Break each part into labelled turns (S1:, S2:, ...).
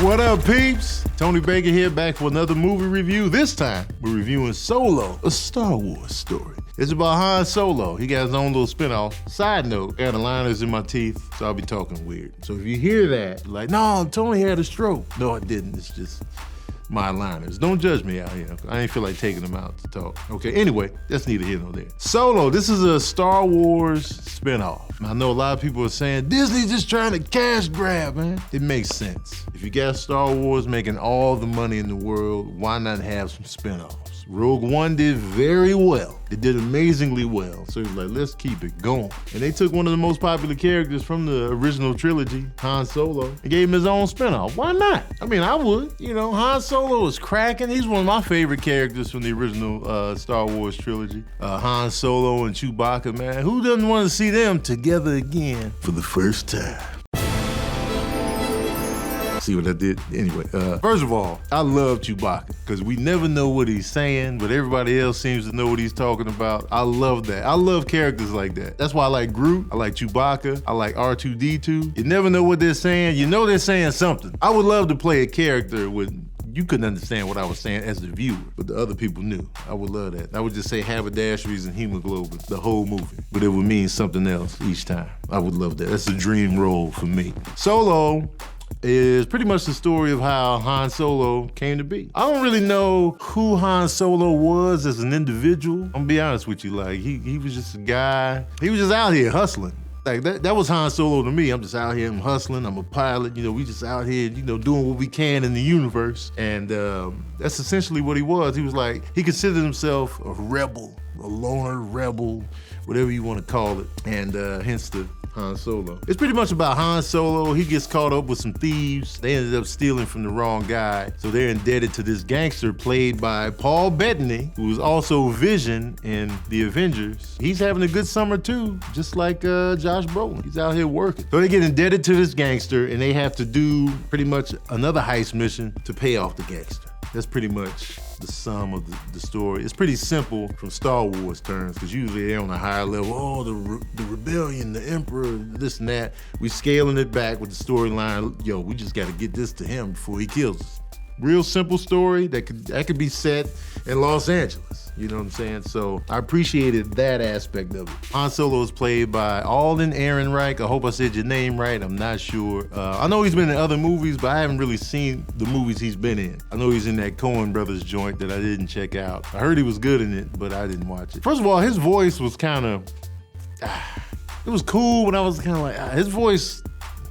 S1: What up, peeps? Tony Baker here, back for another movie review. This time, we're reviewing Solo, a Star Wars story. It's about Han Solo. He got his own little spinoff. Side note, I got aligners in my teeth, so I'll be talking weird. So if you hear that, like, no, Tony had a stroke. No, I didn't. It's just my aligners. Don't judge me out here. I ain't feel like taking them out to talk. Okay, anyway, that's neither here nor there. Solo, this is a Star Wars spinoff. I know a lot of people are saying, Disney's just trying to cash grab, man. It makes sense. If you got Star Wars making all the money in the world, why not have some spinoffs? Rogue One did very well. It did amazingly well. So like, let's keep it going. And they took one of the most popular characters from the original trilogy, Han Solo, and gave him his own spinoff. Why not? I mean, I would. You know, Han Solo is cracking. He's one of my favorite characters from the original Star Wars trilogy. Han Solo and Chewbacca, man. Who doesn't want to see them together again for the first time? See what I did? Anyway, first of all, I love Chewbacca because we never know what he's saying, but everybody else seems to know what he's talking about. I love that. I love characters like that. That's why I like Groot, I like Chewbacca, I like R2-D2. You never know what they're saying. You know they're saying something. I would love to play a character with you couldn't understand what I was saying as the viewer, but the other people knew. I would love that. I would just say haberdasheries and hemoglobin the whole movie, but it would mean something else each time. I would love that. That's a dream role for me. Solo is pretty much the story of how Han Solo came to be. I don't really know who Han Solo was as an individual. I'm gonna be honest with you, like he was just a guy, he was just out here hustling. Like that was Han Solo to me. I'm just out here, I'm hustling, I'm a pilot, you know, we just out here, you know, doing what we can in the universe. And that's essentially what he was. He was like, he considered himself a rebel, a loner rebel, whatever you want to call it. And hence the Han Solo. It's pretty much about Han Solo. He gets caught up with some thieves. They ended up stealing from the wrong guy. So they're indebted to this gangster played by Paul Bettany, who was also Vision in The Avengers. He's having a good summer too, just like Josh Brolin. He's out here working. So they get indebted to this gangster and they have to do pretty much another heist mission to pay off the gangster. That's pretty much the sum of the story. It's pretty simple from Star Wars terms, because usually they're on a higher level. Oh, the rebellion, the emperor, this and that. We scaling it back with the storyline. Yo, we just got to get this to him before he kills us. Real simple story that could be set in Los Angeles. You know what I'm saying? So I appreciated that aspect of it. Han Solo is played by Alden Ehrenreich. I hope I said your name right. I'm not sure. I know he's been in other movies, but I haven't really seen the movies he's been in. I know he's in that Coen Brothers joint that I didn't check out. I heard he was good in it, but I didn't watch it. First of all, his voice was kind of, it was cool, but I was kind of like, his voice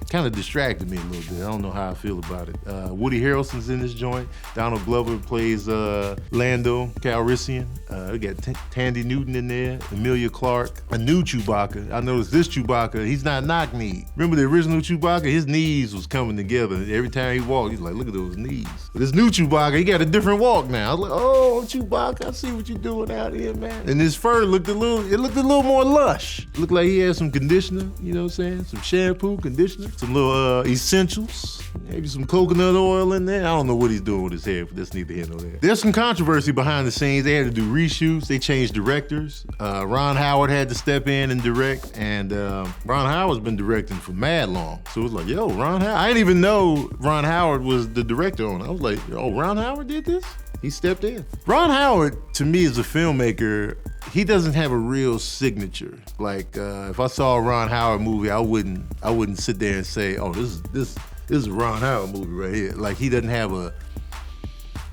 S1: kind of distracted me a little bit. I don't know how I feel about it. Woody Harrelson's in this joint. Donald Glover plays Lando Calrissian. We got Tandy Newton in there, Emilia Clarke, a new Chewbacca. I noticed this Chewbacca, he's not knock-kneed. Remember the original Chewbacca? His knees was coming together. Every time he walked, he's like, look at those knees. But this new Chewbacca, he got a different walk now. I was like, oh, Chewbacca, I see what you're doing out here, man. And his fur looked a little more lush. It looked like he had some conditioner, you know what I'm saying? Some shampoo, conditioner. Some little essentials, maybe some coconut oil in there. I don't know what he's doing with his hair, but that's neither here nor there. There's some controversy behind the scenes. They had to do reshoots. They changed directors. Ron Howard had to step in and direct, and Ron Howard's been directing for mad long. So it was like, yo, Ron Howard. I didn't even know Ron Howard was the director on it. I was like, oh, Ron Howard did this? He stepped in. Ron Howard, to me, as a filmmaker, he doesn't have a real signature. Like, if I saw a Ron Howard movie, I wouldn't sit there and say, oh, this is a Ron Howard movie right here. Like, he doesn't have a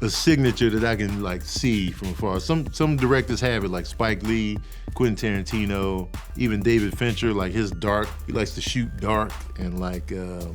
S1: signature that I can like see from afar. Some directors have it, like Spike Lee, Quentin Tarantino, even David Fincher. Like his dark, he likes to shoot dark, and like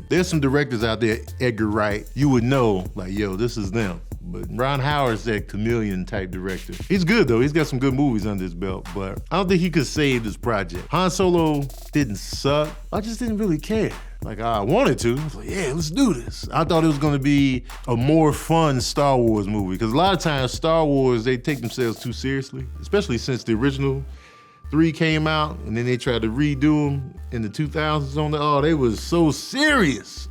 S1: there's some directors out there, Edgar Wright. You would know, like, yo, this is them. But Ron Howard's that chameleon type director. He's good though. He's got some good movies under his belt, but I don't think he could save this project. Han Solo didn't suck. I just didn't really care. Like, I wanted to. I was like, yeah, let's do this. I thought it was gonna be a more fun Star Wars movie, because a lot of times Star Wars, they take themselves too seriously, especially since the original 3 came out, and then they tried to redo them in the 2000s on they was so serious.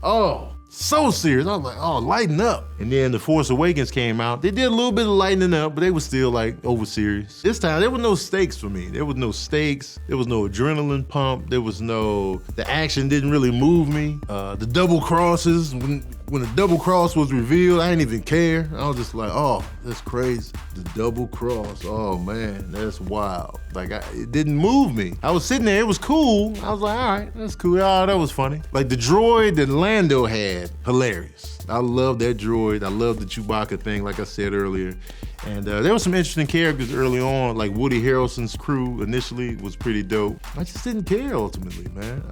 S1: So serious. I was like, oh, lighten up. And then The Force Awakens came out. They did a little bit of lightening up, but they were still like over serious. This time, there were no stakes for me. There was no stakes. There was no adrenaline pump. The action didn't really move me. The double crosses, when when the double cross was revealed, I didn't even care. I was just like, oh, that's crazy. The double cross, oh man, that's wild. Like, it didn't move me. I was sitting there, it was cool. I was like, all right, that's cool. Oh, that was funny. Like the droid that Lando had, hilarious. I love that droid. I love the Chewbacca thing, like I said earlier. And there were some interesting characters early on, like Woody Harrelson's crew initially was pretty dope. I just didn't care ultimately, man.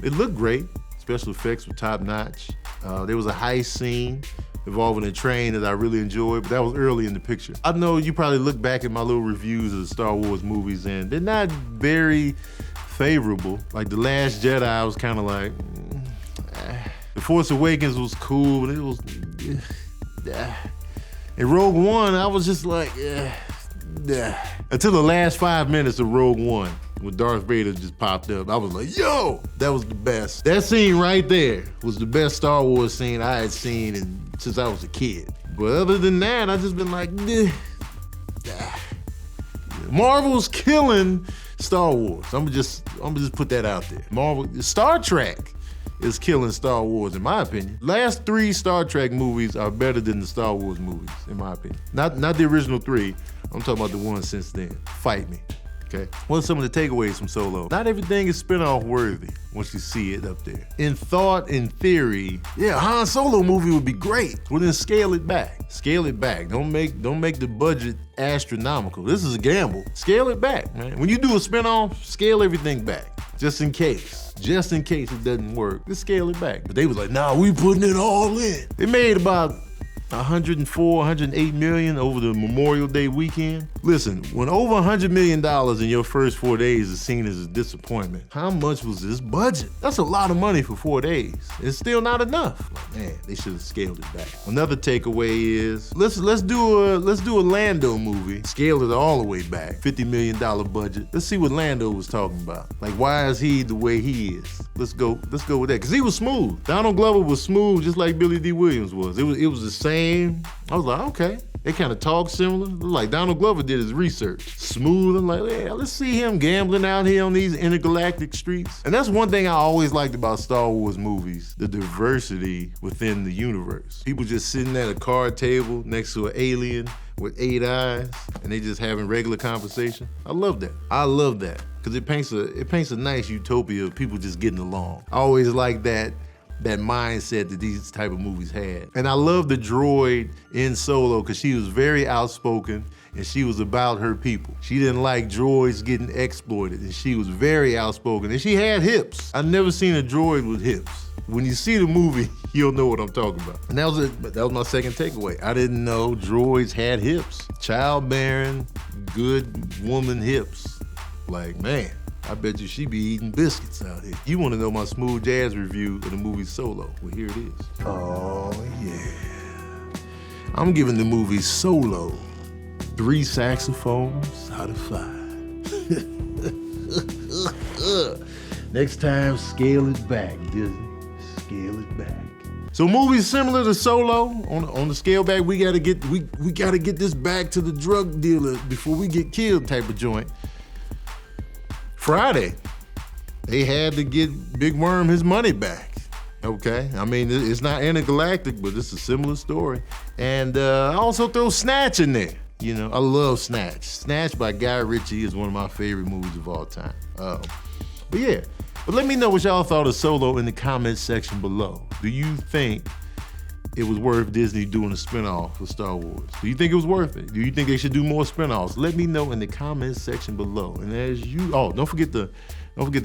S1: It looked great. Special effects were top notch. There was a heist scene involving a train that I really enjoyed, but that was early in the picture. I know you probably look back at my little reviews of the Star Wars movies and they're not very favorable. Like The Last Jedi, I was kind of like, The Force Awakens was cool, but it was, In Rogue One, I was just like, Until the last 5 minutes of Rogue One, when Darth Vader just popped up, I was like, yo, that was the best. That scene right there was the best Star Wars scene I had seen since I was a kid. But other than that, I just been like, Marvel's killing Star Wars. I'm gonna just put that out there. Star Trek is killing Star Wars, in my opinion. Last 3 Star Trek movies are better than the Star Wars movies, in my opinion. Not the original 3. I'm talking about the ones since then. Fight me. Okay. What are some of the takeaways from Solo? Not everything is spinoff worthy once you see it up there. In thought, in theory, yeah, Han Solo movie would be great. Well, then scale it back. Scale it back. Don't make the budget astronomical. This is a gamble. Scale it back, man. When you do a spinoff, scale everything back. Just in case. Just in case it doesn't work, just scale it back. But they was like, nah, we putting it all in. They made about 104, 108 million over the Memorial Day weekend. Listen, when over $100 million in your first 4 days is seen as a disappointment, how much was this budget? That's a lot of money for 4 days. It's still not enough. Like, man, they should have scaled it back. Another takeaway is let's do a Lando movie. Scale it all the way back. $50 million budget. Let's see what Lando was talking about. Like, why is he the way he is? Let's go with that. Cause he was smooth. Donald Glover was smooth just like Billy D. Williams was. It was the same. I was like, okay. They kind of talk similar. Like Donald Glover did his research. Smooth. I'm like, yeah, let's see him gambling out here on these intergalactic streets. And that's one thing I always liked about Star Wars movies, the diversity within the universe. People just sitting at a card table next to an alien with 8 eyes, and they just having regular conversation. I love that. I love that. Because it paints a nice utopia of people just getting along. I always like that mindset that these type of movies had. And I love the droid in Solo because she was very outspoken and she was about her people. She didn't like droids getting exploited and she was very outspoken and she had hips. I've never seen a droid with hips. When you see the movie, you'll know what I'm talking about. And that was my second takeaway. I didn't know droids had hips. Childbearing, good woman hips. Like, man, I bet you she be eating biscuits out here. You want to know my smooth jazz review of the movie Solo? Well, here it is. Oh, yeah. I'm giving the movie Solo 3 saxophones out of 5. Next time, scale it back, Disney. Scale it back. So movies similar to Solo, on the scale back, we gotta get this back to the drug dealer before we get killed type of joint. Friday, they had to get Big Worm his money back, okay? I mean, it's not intergalactic, but it's a similar story. And I also throw Snatch in there. You know, I love Snatch. Snatch by Guy Ritchie is one of my favorite movies of all time. But yeah, but let me know what y'all thought of Solo in the comments section below. Do you think it was worth Disney doing a spinoff of Star Wars? Do you think it was worth it? Do you think they should do more spinoffs? Let me know in the comments section below. And don't forget to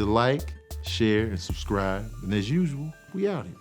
S1: like, share, and subscribe. And as usual, we out here.